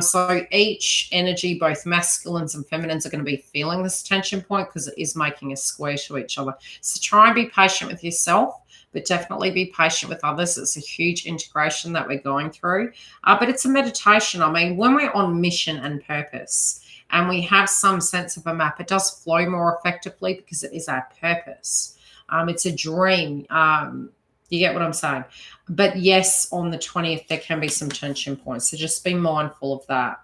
So each energy, both masculines and feminines, are going to be feeling this tension point because it is making a square to each other. So try and be patient with yourself, but definitely be patient with others. It's a huge integration that we're going through. But it's a meditation. I mean, when we're on mission and purpose and we have some sense of a map, it does flow more effectively because it is our purpose. It's a dream. You get what I'm saying? But yes, on the 20th, there can be some tension points. So just be mindful of that.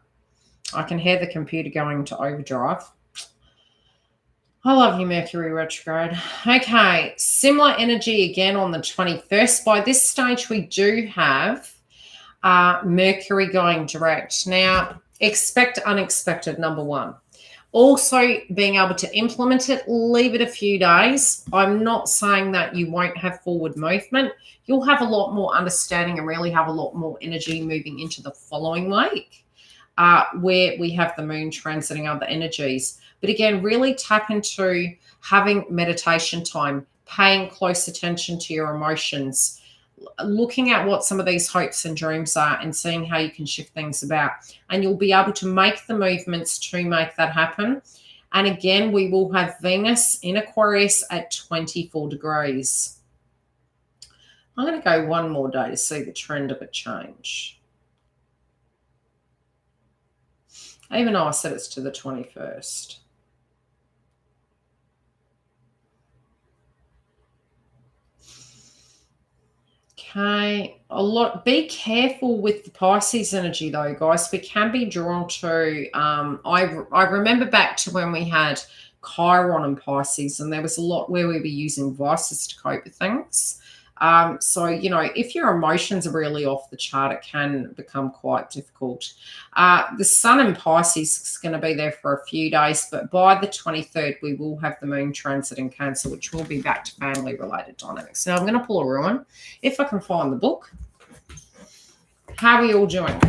I can hear the computer going to overdrive. I love you, Mercury retrograde. Okay, similar energy again on the 21st. By this stage, we do have Mercury going direct. Now, expect unexpected, number one. Also, being able to implement it, leave it a few days. I'm not saying that you won't have forward movement. You'll have a lot more understanding and really have a lot more energy moving into the following week, where we have the moon transiting other energies. But again, really tap into having meditation time, paying close attention to your emotions, looking at what some of these hopes and dreams are and seeing how you can shift things about. And you'll be able to make the movements to make that happen. And again, we will have Venus in Aquarius at 24 degrees. I'm going to go one more day to see the trend of a change. Even though I said it's to the 21st. Okay, be careful with the Pisces energy though, guys. We can be drawn to, I remember back to when we had Chiron and Pisces, and there was a lot where we were using vices to cope with things. So, if your emotions are really off the chart, it can become quite difficult. The sun in Pisces is going to be there for a few days, but by the 23rd, we will have the moon transit in Cancer, which will be back to family-related dynamics. Now, I'm going to pull a ruin, if I can find the book. How are we all doing?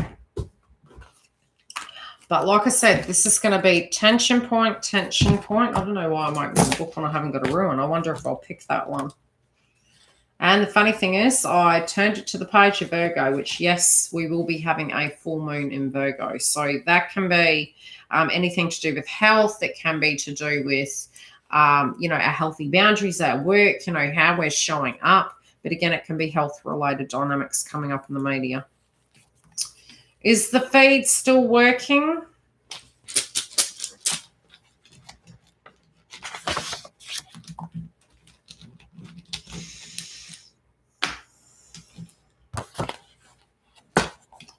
But like I said, this is going to be tension point, tension point. I don't know why I'm opening the book when I haven't got a ruin. I wonder if I'll pick that one. And the funny thing is, I turned it to the page of Virgo, which, yes, we will be having a full moon in Virgo. So that can be anything to do with health. It can be to do with, our healthy boundaries at work, how we're showing up. But again, it can be health-related dynamics coming up in the media. Is the feed still working?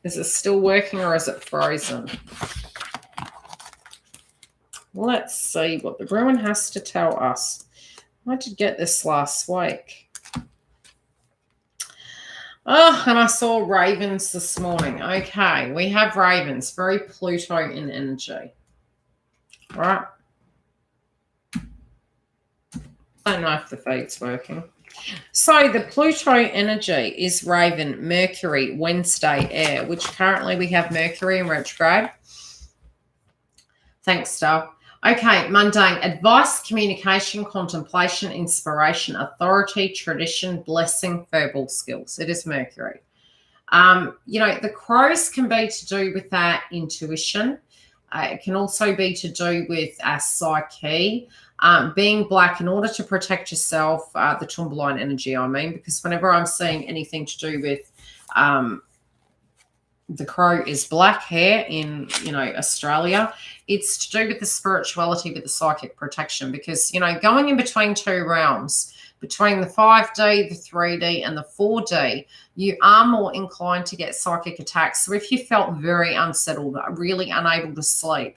Is it still working or is it frozen? Let's see what the ruin has to tell us. I did get this last week. Oh, and I saw ravens this morning. Okay, we have ravens. Very Pluto in energy. Right. I don't know if the feed's working. So the Pluto energy is Raven, Mercury, Wednesday, Air, which currently we have Mercury in retrograde. Thanks, Star. Okay, mundane, advice, communication, contemplation, inspiration, authority, tradition, blessing, verbal skills. It is Mercury. The crows can be to do with that intuition. It can also be to do with our psyche. Being black, in order to protect yourself, the Tumbeline energy, because whenever I'm seeing anything to do with the crow is black hair in, Australia, it's to do with the spirituality, with the psychic protection, because, going in between two realms, between the 5D, the 3D, and the 4D, you are more inclined to get psychic attacks. So if you felt very unsettled, really unable to sleep,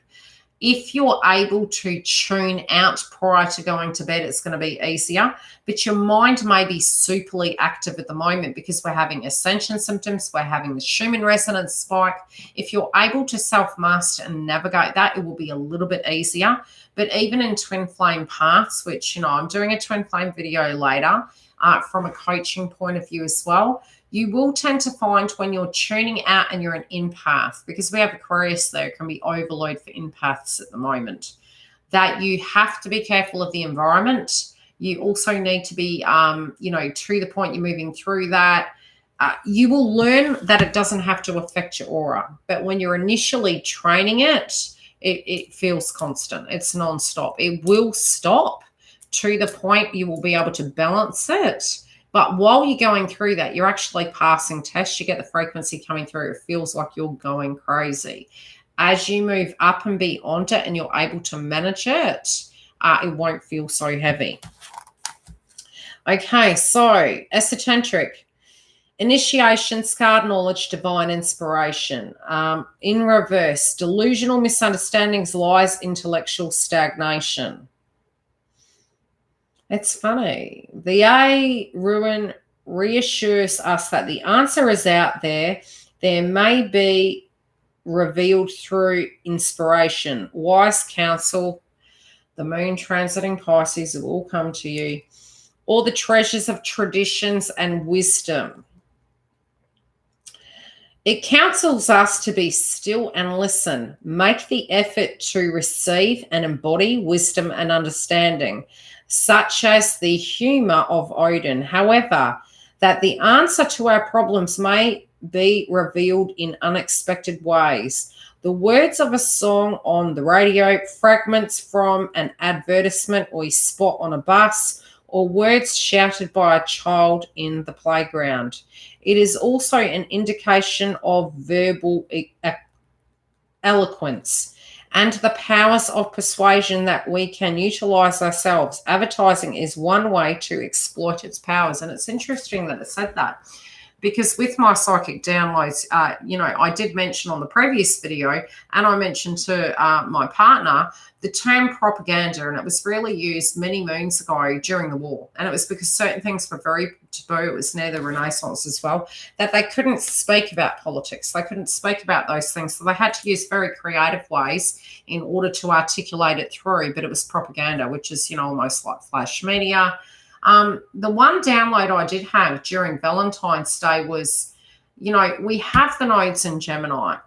if you're able to tune out prior to going to bed, it's going to be easier. But your mind may be superly active at the moment because we're having ascension symptoms. We're having the Schumann resonance spike. If you're able to self-master and navigate that, it will be a little bit easier. But even in twin flame paths, which, I'm doing a twin flame video later, from a coaching point of view as well. You will tend to find when you're tuning out and you're an empath, because we have Aquarius there, it can be overload for empaths at the moment, that you have to be careful of the environment. You also need to be, you know, to the point you're moving through that. You will learn that it doesn't have to affect your aura. But when you're initially training it, it feels constant. It's nonstop. It will stop to the point you will be able to balance it. But while you're going through that, you're actually passing tests. You get the frequency coming through. It feels like you're going crazy. As you move up and beyond it and you're able to manage it, it won't feel so heavy. Okay, so esoteric. Initiation, scarred knowledge, divine inspiration. In reverse, delusional misunderstandings, lies, intellectual stagnation. It's funny. The A ruin reassures us that the answer is out there. There may be revealed through inspiration, wise counsel, the moon transiting Pisces, it will all come to you, or the treasures of traditions and wisdom. It counsels us to be still and listen, make the effort to receive and embody wisdom and understanding, such as the humor of Odin. However, that the answer to our problems may be revealed in unexpected ways. The words of a song on the radio, fragments from an advertisement or a spot on a bus, or words shouted by a child in the playground. It is also an indication of verbal eloquence and the powers of persuasion that we can utilize ourselves. Advertising is one way to exploit its powers. And it's interesting that it said that, because with my psychic downloads, you know, I did mention on the previous video, and I mentioned to my partner, the term propaganda, and it was really used many moons ago during the war. And it was because certain things were very taboo. It was near the Renaissance as well, that they couldn't speak about politics. They couldn't speak about those things. So they had to use very creative ways in order to articulate it through. But it was propaganda, which is, you know, almost like flash media. The one download I did have during Valentine's Day was, you know, we have the nodes in Gemini.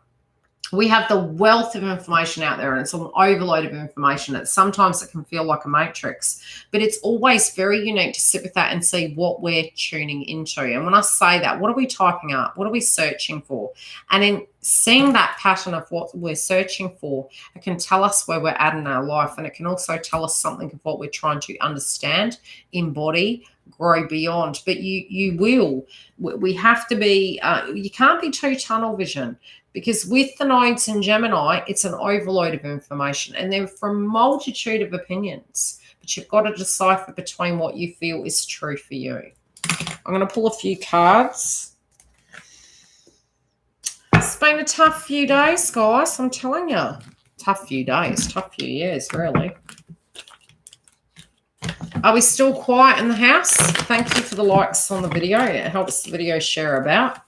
We have the wealth of information out there, and it's an overload of information. That sometimes it can feel like a matrix, but it's always very unique to sit with that and see what we're tuning into. And when I say that, what are we typing up? What are we searching for? And in seeing that pattern of what we're searching for, it can tell us where we're at in our life, and it can also tell us something of what we're trying to understand, embody, grow beyond. But we have to be, you can't be too tunnel vision. Because with the nodes in Gemini, it's an overload of information, and they're from a multitude of opinions. But you've got to decipher between what you feel is true for you. I'm going to pull a few cards. It's been a tough few days, guys. I'm telling you. Tough few days, tough few years, really. Are we still quiet in the house? Thank you for the likes on the video. It helps the video share about.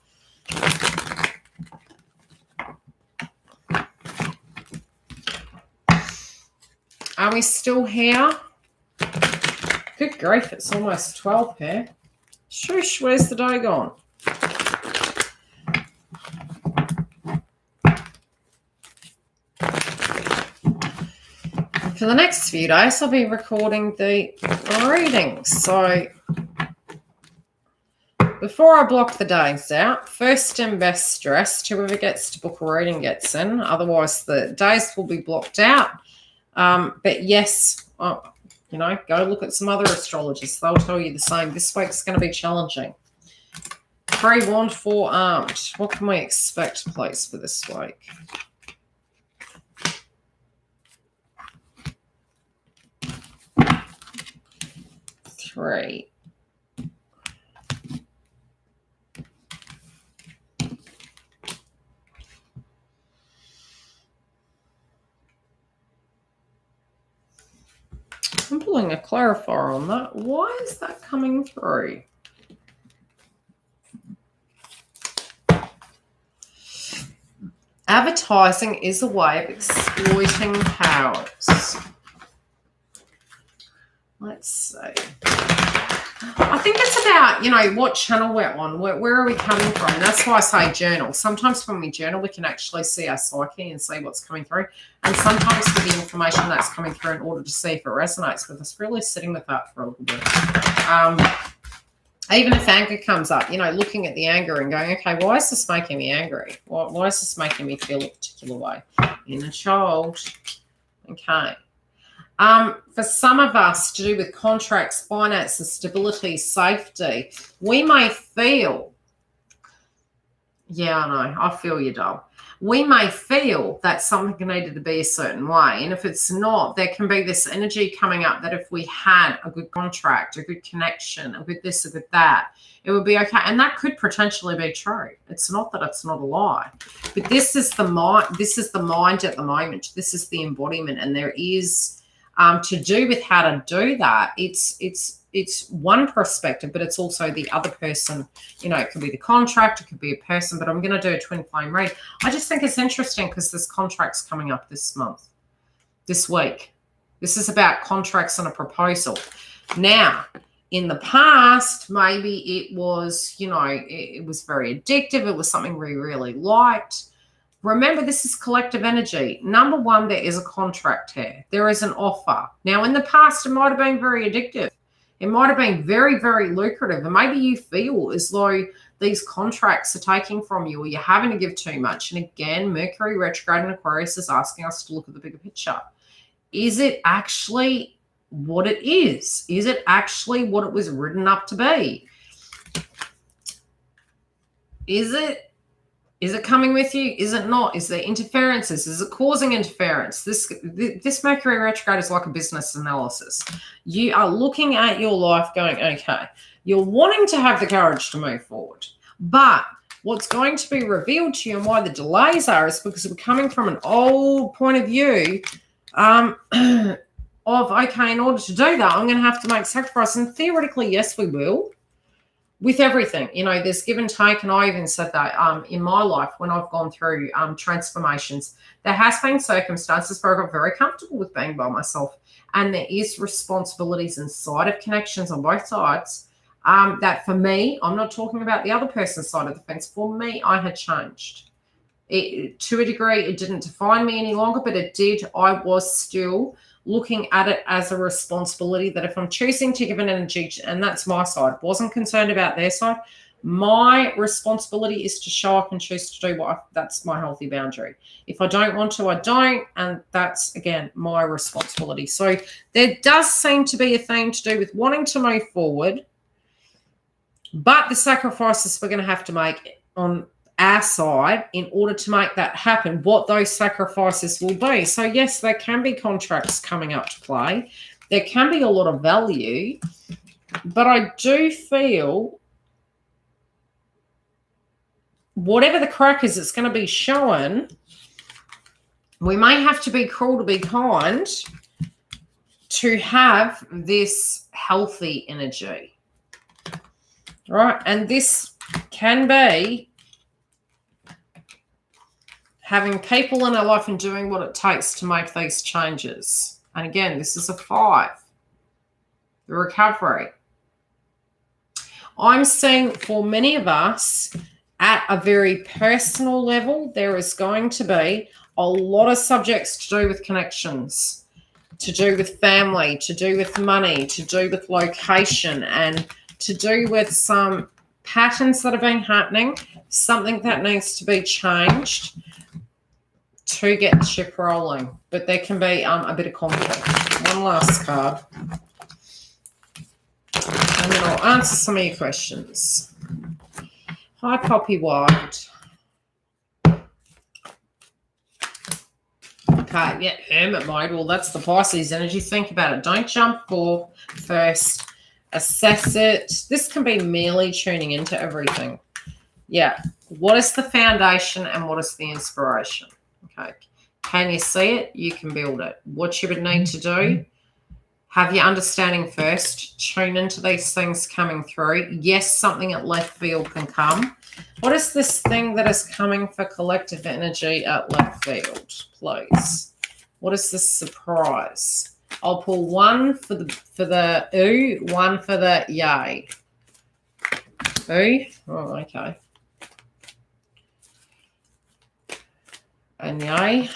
Are we still here? Good grief, it's almost 12 here. Shush, where's the day gone? For the next few days, I'll be recording the readings. So before I block the days out, first and best dressed, whoever gets to book a reading gets in. Otherwise, the days will be blocked out. But yes, you know, go look at some other astrologers. They'll tell you the same. This week's going to be challenging. 3 wand, 4 armed. What can we expect, please, for this week? Three. I'm pulling a clarifier on that. Why is that coming through? Advertising is a way of exploiting powers. Let's see. I think it's about, you know, what channel we're on. Where are we coming from? That's why I say journal. Sometimes when we journal, we can actually see our psyche and see what's coming through. And sometimes with the information that's coming through, in order to see if it resonates with us, really sitting with that for a little bit. Even if anger comes up, you know, looking at the anger and going, okay, why is this making me angry? Why is this making me feel a particular way? Inner child. Okay. For some of us, to do with contracts, finances, stability, safety, we may feel, yeah, I know, I feel you, doll. We may feel that something needed to be a certain way. And if it's not, there can be this energy coming up that if we had a good contract, a good connection, a good this, a good that, it would be okay. And that could potentially be true. It's not that it's not a lie. But this is the mind. This is the mind at the moment. This is the embodiment. And there is, to do with how to do that, it's one perspective, but it's also the other person. You know, it could be the contract, it could be a person, but I'm going to do a twin flame read. I just think it's interesting because there's contracts coming up this month, this week. This is about contracts and a proposal. Now, in the past, maybe it was, you know, it was very addictive. It was something we really liked. Remember, this is collective energy. Number one, there is a contract here. There is an offer. Now, in the past, it might have been very addictive. It might have been very, very lucrative. And maybe you feel as though these contracts are taking from you or you're having to give too much. And again, Mercury Retrograde in Aquarius is asking us to look at the bigger picture. Is it actually what it is? Is it actually what it was written up to be? Is it coming with you? Is it not? Is there interferences? Is it causing interference? This Mercury retrograde is like a business analysis. You are looking at your life going, okay, you're wanting to have the courage to move forward. But what's going to be revealed to you and why the delays are is because we're coming from an old point of view of, okay, in order to do that, I'm going to have to make sacrifice. And theoretically, yes, we will. With everything, you know, there's give and take, and I even said that in my life when I've gone through transformations, there has been circumstances where I got very comfortable with being by myself, and there is responsibilities inside of connections on both sides that for me, I'm not talking about the other person's side of the fence, for me, I had changed. To a degree, it didn't define me any longer, but it did. I was still looking at it as a responsibility that if I'm choosing to give an energy, and that's my side, wasn't concerned about their side, my responsibility is to show up and choose to do that's my healthy boundary. If I don't want to, I don't, and that's, again, my responsibility. So there does seem to be a theme to do with wanting to move forward, but the sacrifices we're going to have to make on our side in order to make that happen, what those sacrifices will be. So yes, there can be contracts coming up to play. There can be a lot of value, but I do feel whatever the crack is, it's going to be shown. We may have to be cruel to be kind to have this healthy energy, right? And this can be having people in our life and doing what it takes to make these changes. And again, this is a 5. The recovery. I'm seeing for many of us at a very personal level, there is going to be a lot of subjects to do with connections, to do with family, to do with money, to do with location, and to do with some patterns that have been happening, something that needs to be changed to get the ship rolling. But there can be a bit of conflict. One last card. And then I'll answer some of your questions. Hi, Poppy Wild. Okay, yeah, hermit mode. Well, that's the Pisces energy. Think about it. Don't jump for first. Assess it. This can be merely tuning into everything. Yeah. What is the foundation and what is the inspiration? Okay. Can you see it? You can build it. What you would need to do, have your understanding first. Tune into these things coming through. Yes, something at left field can come. What is this thing that is coming for collective energy at left field, please? What is this surprise? I'll pull one for the ooh, one for the yay. Ooh. Oh, okay. And yay.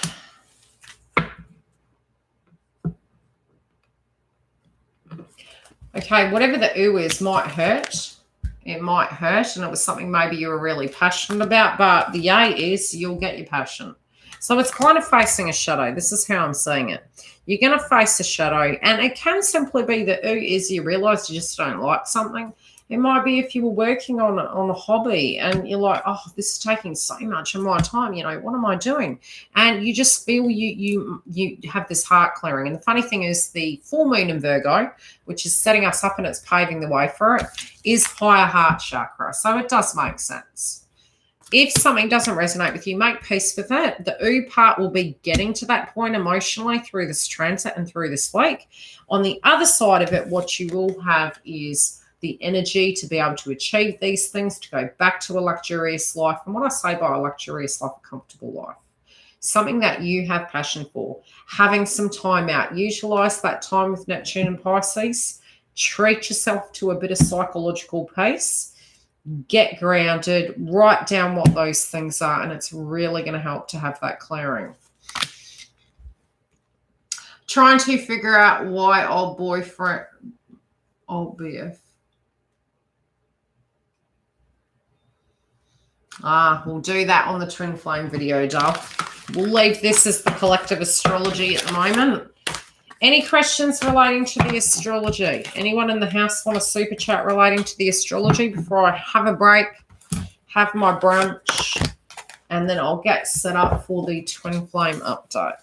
Okay, whatever the ooh is might hurt. It might hurt, and it was something maybe you were really passionate about, but the yay is you'll get your passion. So it's kind of facing a shadow. This is how I'm seeing it. You're going to face a shadow, and it can simply be the ooh is you realize you just don't like something. It might be if you were working on a hobby and you're like, oh, this is taking so much of my time. You know, what am I doing? And you just feel you have this heart clearing. And the funny thing is the full moon in Virgo, which is setting us up and it's paving the way for it, is higher heart chakra. So it does make sense. If something doesn't resonate with you, make peace with it. The ooh part will be getting to that point emotionally through this transit and through this week. On the other side of it, what you will have is the energy to be able to achieve these things, to go back to a luxurious life. And what I say by a luxurious life, a comfortable life, something that you have passion for, having some time out, utilize that time with Neptune and Pisces, treat yourself to a bit of psychological peace, get grounded, write down what those things are, and it's really going to help to have that clearing. Trying to figure out why old boyfriend, old BF. We'll do that on the twin flame video, doll. We'll leave this as the collective astrology at the moment. Any questions relating to the astrology? Anyone in the house want a super chat relating to the astrology before I have a break, have my brunch, and then I'll get set up for the twin flame update.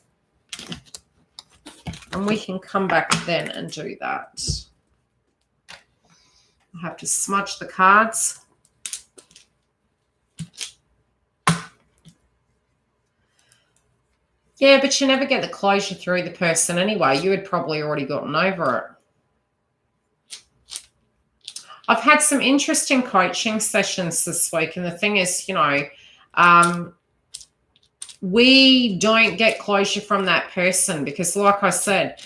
And we can come back then and do that. I have to smudge the cards. Yeah, but you never get the closure through the person anyway. You had probably already gotten over it. I've had some interesting coaching sessions this week. And the thing is, you know, we don't get closure from that person because, like I said,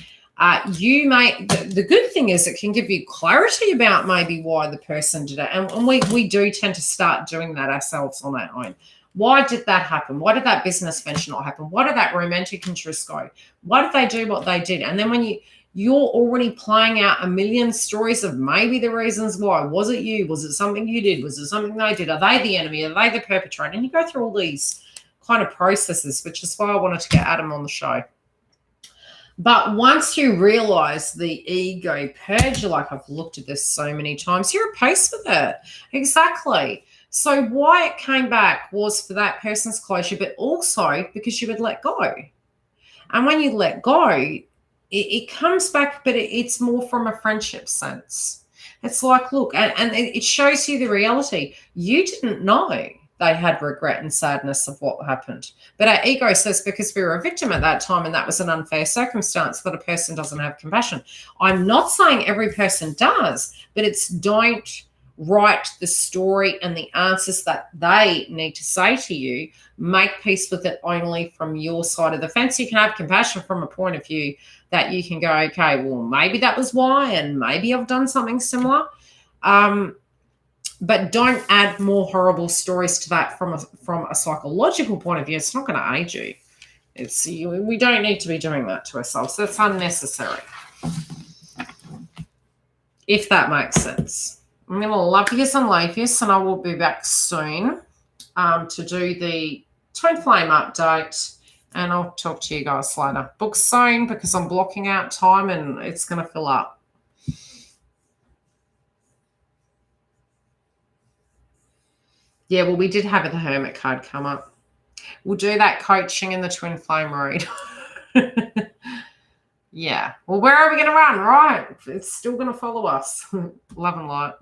you may, the good thing is it can give you clarity about maybe why the person did it. And we do tend to start doing that ourselves on our own. Why did that happen? Why did that business venture not happen? Why did that romantic interest go? Why did they do what they did? And then when you're already playing out a million stories of maybe the reasons why. Was it you? Was it something you did? Was it something they did? Are they the enemy? Are they the perpetrator? And you go through all these kind of processes, which is why I wanted to get Adam on the show. But once you realize the ego purge, you're like, I've looked at this so many times, you're at peace with it. Exactly. So why it came back was for that person's closure, but also because you would let go. And when you let go, it comes back, but it's more from a friendship sense. It's like, look, and it shows you the reality. You didn't know they had regret and sadness of what happened. But our ego says because we were a victim at that time and that was an unfair circumstance that a person doesn't have compassion. I'm not saying every person does, but it's don't write the story and the answers that they need to say to you. Make peace with it only from your side of the fence. You can have compassion from a point of view that you can go, okay, well, maybe that was why, and maybe I've done something similar. But don't add more horrible stories to that from a psychological point of view. It's not going to aid you. We don't need to be doing that to ourselves. That's unnecessary, if that makes sense. I'm going to love you and leave you, and I will be back soon to do the twin flame update, and I'll talk to you guys later. Book soon because I'm blocking out time and it's going to fill up. Yeah, well, we did have the Hermit card come up. We'll do that coaching in the twin flame read. Yeah. Well, where are we going to run? Right. It's still going to follow us. Love and light.